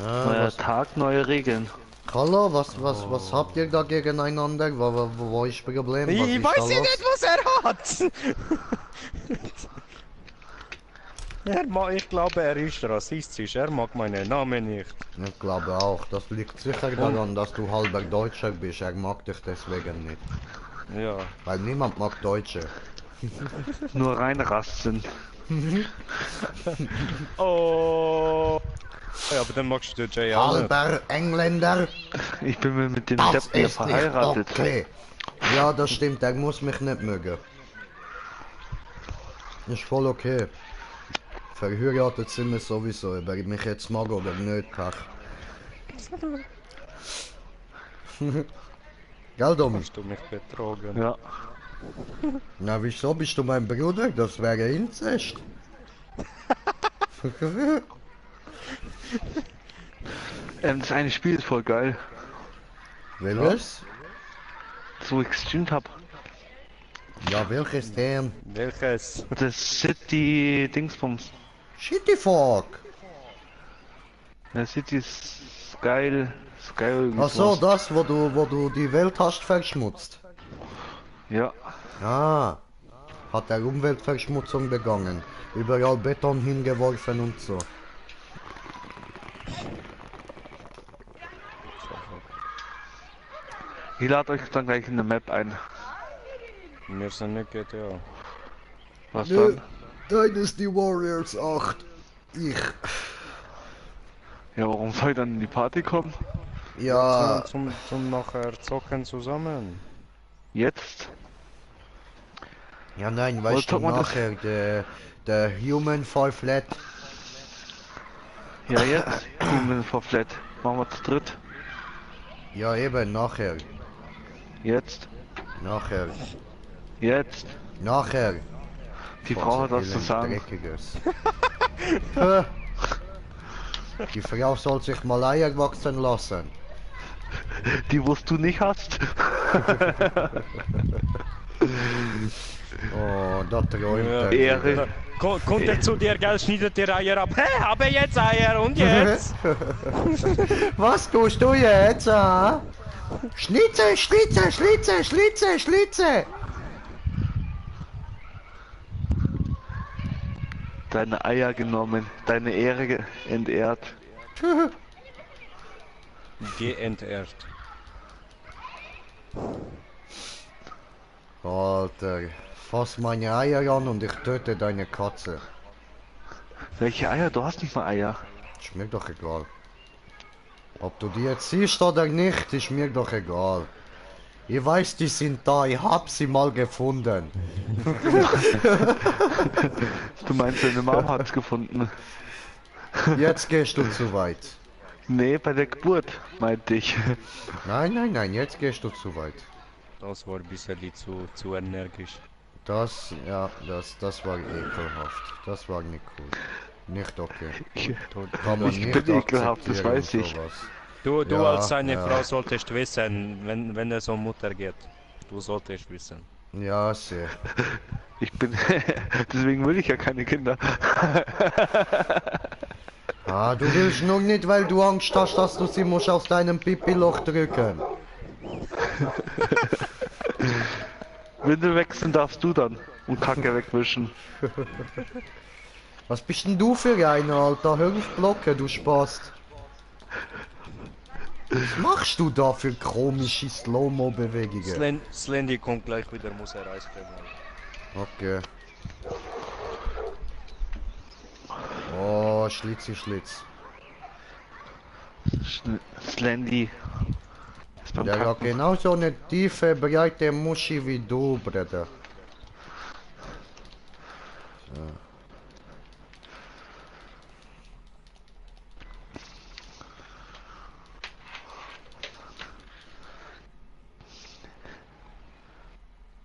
[SPEAKER 1] Ah,
[SPEAKER 3] Neuer Tag, neue Regeln.
[SPEAKER 1] Hallo, was habt ihr da gegeneinander? Wo ist das Problem? Was
[SPEAKER 2] Ich
[SPEAKER 1] ist da
[SPEAKER 2] weiß ja
[SPEAKER 1] los?
[SPEAKER 2] nicht, was er hat! Ich glaube, er ist rassistisch. Er mag meinen Namen nicht.
[SPEAKER 1] Ich glaube auch. Das liegt sicher daran, dass du halber Deutscher bist. Er mag dich deswegen nicht.
[SPEAKER 2] Ja.
[SPEAKER 1] Weil niemand mag Deutsche.
[SPEAKER 3] Nur reinrasten.
[SPEAKER 2] Oh. Ja, aber dann magst du den Jay auch nicht.
[SPEAKER 1] Halber Engländer,
[SPEAKER 3] Ich bin mit dem
[SPEAKER 1] das
[SPEAKER 3] Depp hier
[SPEAKER 1] ist
[SPEAKER 3] verheiratet.
[SPEAKER 1] nicht okay. Ja, das stimmt. Er muss mich nicht mögen. Ist voll okay. Verheiratet sind wir sowieso. Ob er mich jetzt mag oder nicht, Pech. Gell, Domi?
[SPEAKER 2] Hast du mich betrogen?
[SPEAKER 3] Ja.
[SPEAKER 1] Na, wieso bist du mein Bruder? Das wäre Inzest.
[SPEAKER 3] Das eine Spiel ist voll geil.
[SPEAKER 1] Welches?
[SPEAKER 3] Das wo ich gestreamt hab.
[SPEAKER 1] Ja, welches denn?
[SPEAKER 2] Welches?
[SPEAKER 3] Das City Dingsbums.
[SPEAKER 1] Shitty Fuck!
[SPEAKER 3] Das City ist geil. Ist geil irgendwie.
[SPEAKER 1] Ach so, das, wo du die Welt hast verschmutzt.
[SPEAKER 3] Ja.
[SPEAKER 1] Ah, hat er Umweltverschmutzung begangen. Überall Beton hingeworfen und so.
[SPEAKER 3] Ich lade euch dann gleich in der Map ein.
[SPEAKER 2] Wir sind nicht GTA.
[SPEAKER 3] Was
[SPEAKER 1] Nö.
[SPEAKER 3] dann?
[SPEAKER 1] Dynasty Warriors 8. Ich.
[SPEAKER 3] Ja, warum soll ich dann in die Party kommen?
[SPEAKER 1] Ja.
[SPEAKER 2] Zum nachher zocken zusammen.
[SPEAKER 3] Jetzt?
[SPEAKER 1] Ja, nein,
[SPEAKER 3] Oder
[SPEAKER 1] weißt du,
[SPEAKER 3] zockt man das?
[SPEAKER 1] nachher der Human Fall Flat.
[SPEAKER 3] Ja, jetzt. Human for Flat. Machen wir zu dritt.
[SPEAKER 1] Ja, eben, nachher.
[SPEAKER 3] Jetzt.
[SPEAKER 1] Nachher.
[SPEAKER 3] Jetzt.
[SPEAKER 1] Nachher.
[SPEAKER 3] Die
[SPEAKER 1] Voll
[SPEAKER 3] Frau
[SPEAKER 1] so
[SPEAKER 3] hat was zu
[SPEAKER 1] elend
[SPEAKER 3] sagen.
[SPEAKER 1] Dreckiges. Hä? Die Frau soll sich mal Eier wachsen lassen.
[SPEAKER 3] Die, was du nicht hast.
[SPEAKER 1] Oh, da träumt
[SPEAKER 2] Ja.
[SPEAKER 1] er
[SPEAKER 3] Ehre.
[SPEAKER 1] wieder.
[SPEAKER 2] Kommt er zu dir, gell, schneidet dir Eier ab. Hä, habe jetzt Eier und jetzt?
[SPEAKER 1] Was tust du jetzt, ah? Schlitze, Schlitze, Schlitze, Schlitze, Schlitze!
[SPEAKER 3] Deine Eier genommen. Deine Ehre entehrt.
[SPEAKER 2] Geentehrt.
[SPEAKER 1] Alter, fass meine Eier an und ich töte deine Katze.
[SPEAKER 3] Welche Eier? Du hast nicht mal Eier.
[SPEAKER 1] Ist mir doch egal. Ob du die jetzt siehst oder nicht, ist mir doch egal. Ich weiß, die sind da, ich hab sie mal gefunden.
[SPEAKER 3] Du meinst, deine Mama hat's gefunden.
[SPEAKER 1] Jetzt gehst du zu weit.
[SPEAKER 3] Nee, bei der Geburt, meinte ich.
[SPEAKER 1] Nein, nein, nein, jetzt gehst du zu weit.
[SPEAKER 2] Das war ein bisschen zu energisch.
[SPEAKER 1] Das, ja, das war ekelhaft. Das war nicht cool. Nicht okay. Kann man
[SPEAKER 3] Ich
[SPEAKER 1] nicht
[SPEAKER 3] bin ekelhaft, das
[SPEAKER 1] akzeptieren
[SPEAKER 3] weiß
[SPEAKER 1] und
[SPEAKER 3] ich.
[SPEAKER 1] sowas.
[SPEAKER 2] Du
[SPEAKER 1] Ja,
[SPEAKER 2] als seine
[SPEAKER 1] ja.
[SPEAKER 2] Frau solltest wissen, wenn es um Mutter geht. Du solltest wissen.
[SPEAKER 1] Ja, sehr.
[SPEAKER 3] Ich bin. Deswegen will ich ja keine Kinder.
[SPEAKER 1] Ah, du willst nur nicht, weil du Angst hast, dass du sie musst aus deinem Pipi-Loch drücken.
[SPEAKER 3] Windel wechseln darfst du dann und Kacke wegwischen.
[SPEAKER 1] Was bist denn du für einer, Alter? Hör auf Blocke, du Spast. Was machst du da für komische Slow-Mo-Bewegungen?
[SPEAKER 2] Slendy kommt gleich wieder, muss er Eiscreme holen.
[SPEAKER 1] Okay. Oh, Schlitzi, Schlitz.
[SPEAKER 3] Slendy. Ist beim
[SPEAKER 1] Der hat
[SPEAKER 3] Kacken.
[SPEAKER 1] genau so eine tiefe, breite Muschi wie du, Bruder. So.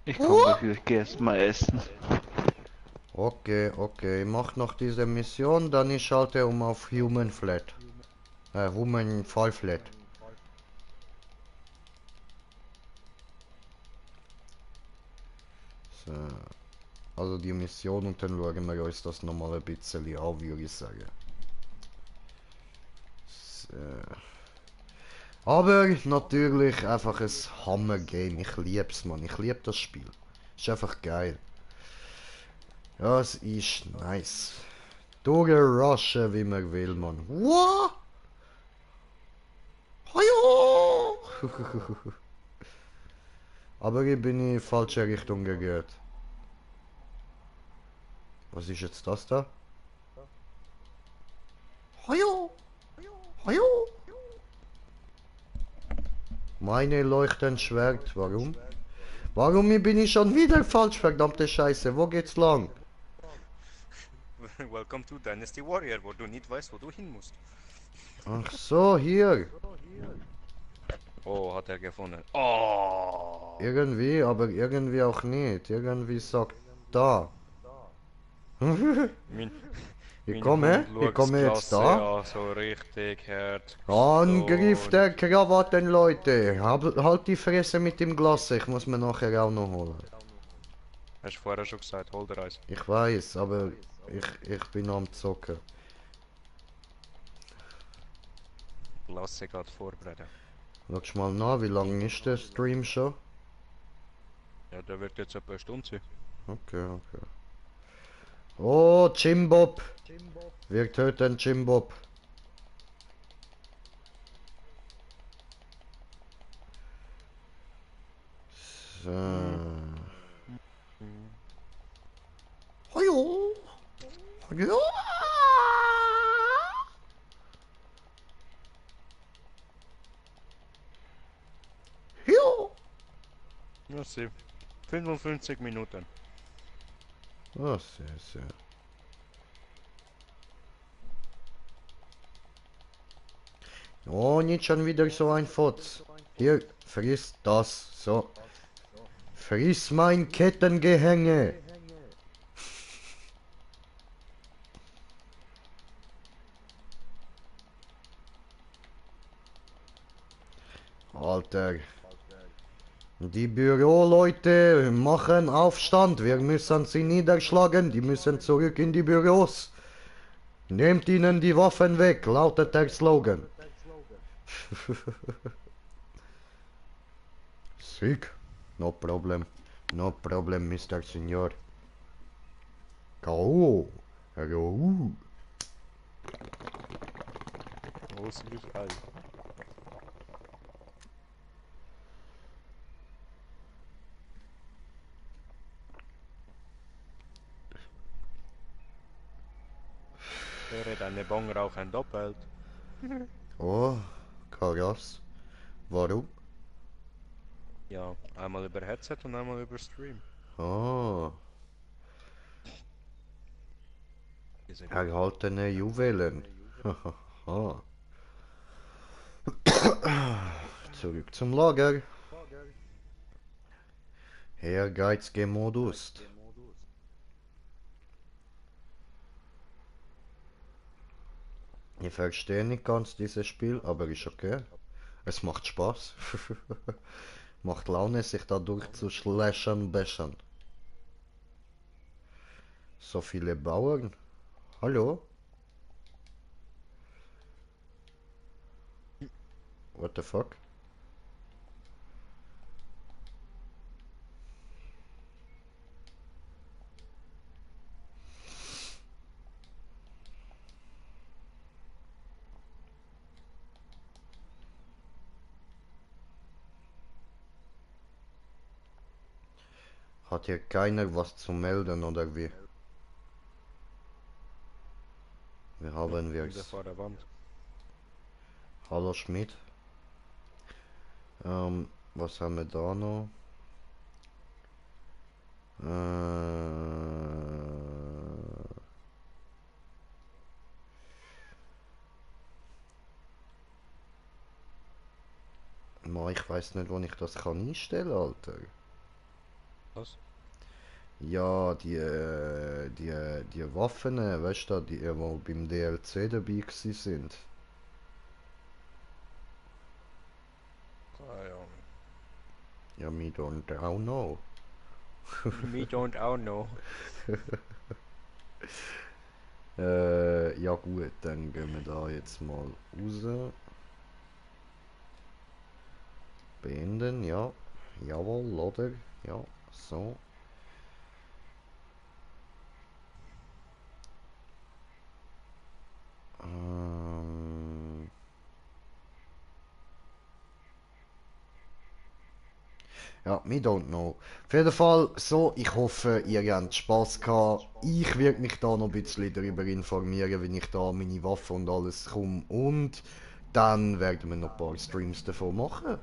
[SPEAKER 3] Ich komme gleich wieder, ich geh erst mal essen.
[SPEAKER 1] Okay, okay. Mach noch diese Mission, dann ich schalte um auf Human Flat. Human Fall Flat. So. Also die Mission und dann schauen wir uns das nochmal ein bisschen an, würde ich sagen. So. Aber natürlich einfach ein Hammer-Game. Ich lieb's, Mann. Ich lieb das Spiel. Ist einfach geil. Ja, es ist nice. Durchrushen, wie man will, Mann. What? Hallo! Aber ich bin in die falsche Richtung gegangen. Was ist jetzt das da? Hallo! Hallo! Meine leuchten Schwert, warum? Warum bin ich schon wieder falsch, verdammte Scheiße? Wo geht's lang?
[SPEAKER 2] Welcome to Dynasty Warrior, wo du nicht weißt, wo du hin musst.
[SPEAKER 1] Ach so, hier.
[SPEAKER 2] Oh, hat er gefunden. Oh!
[SPEAKER 1] Irgendwie, aber irgendwie auch nicht. Irgendwie sagt da.
[SPEAKER 2] Mein
[SPEAKER 1] Ich komme jetzt da.
[SPEAKER 2] Ja, so richtig hart.
[SPEAKER 1] Angriff der Krawatten, Leute. Halt die Fresse mit dem Glas, ich muss mir nachher auch noch holen.
[SPEAKER 2] Hast du vorher schon gesagt, hol dir eins.
[SPEAKER 1] Ich weiß, aber ich bin am Zocken.
[SPEAKER 2] Lasse gerade vorbereiten.
[SPEAKER 1] Schau mal nach, wie lange ist der Stream schon?
[SPEAKER 2] Ja, der wird jetzt etwa eine Stunde sein.
[SPEAKER 1] Okay, okay. Oh, Jimbob! Wir töten Jimbob. So. Hallo! Hallo!
[SPEAKER 2] Merci. 55 Minuten.
[SPEAKER 1] Ah, sehr, sehr. Oh, nicht schon wieder so ein Fotz. Hier, friss das. So. Friss mein Kettengehänge. Alter. Die Büroleute machen Aufstand. Wir müssen sie niederschlagen. Die müssen zurück in die Büros. Nehmt ihnen die Waffen weg, lautet der Slogan. Sick. No problem. No problem, Mr. Senor. K.O. K.O.
[SPEAKER 2] Großlich alt. Höre deine Bong rauchen doppelt.
[SPEAKER 1] Oh, krass. Warum?
[SPEAKER 2] Ja, einmal über Headset und einmal über Stream.
[SPEAKER 1] Oh,
[SPEAKER 2] Diese
[SPEAKER 1] erhaltene Juwelen. Hahaha. Zurück zum Lager. Ehrgeizgemodus. Ich verstehe nicht ganz dieses Spiel, aber ist okay. Es macht Spaß. Macht Laune, sich da durchzuschlashen, bäschen. So viele Bauern. Hallo? What the fuck? Hat hier keiner was zu melden oder wie? Wie haben
[SPEAKER 2] wieder
[SPEAKER 1] wir's?
[SPEAKER 2] vor der Wand.
[SPEAKER 1] Hallo Schmidt. Was haben wir da noch? Ich weiß nicht, wo ich das kann einstellen, Alter.
[SPEAKER 2] Was?
[SPEAKER 1] Ja, die Waffen, weißt du, die beim DLC dabei gewesen sind.
[SPEAKER 2] Keine Ahnung.
[SPEAKER 1] Ja, me don't auch know.
[SPEAKER 2] Me don't auch know.
[SPEAKER 1] Ja gut, dann gehen wir da jetzt mal raus. Beenden, ja. Jawohl, oder? Ja, so. Ähm, ja, me don't know. Auf jeden Fall, so, ich hoffe, ihr habt Spaß gehabt. Ich werde mich da noch ein bisschen darüber informieren, wenn ich da meine Waffe und alles komme. Und dann werden wir noch ein paar Streams davon machen.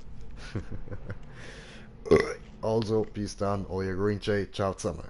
[SPEAKER 1] Also, bis dann, euer Green Jay. Ciao zusammen.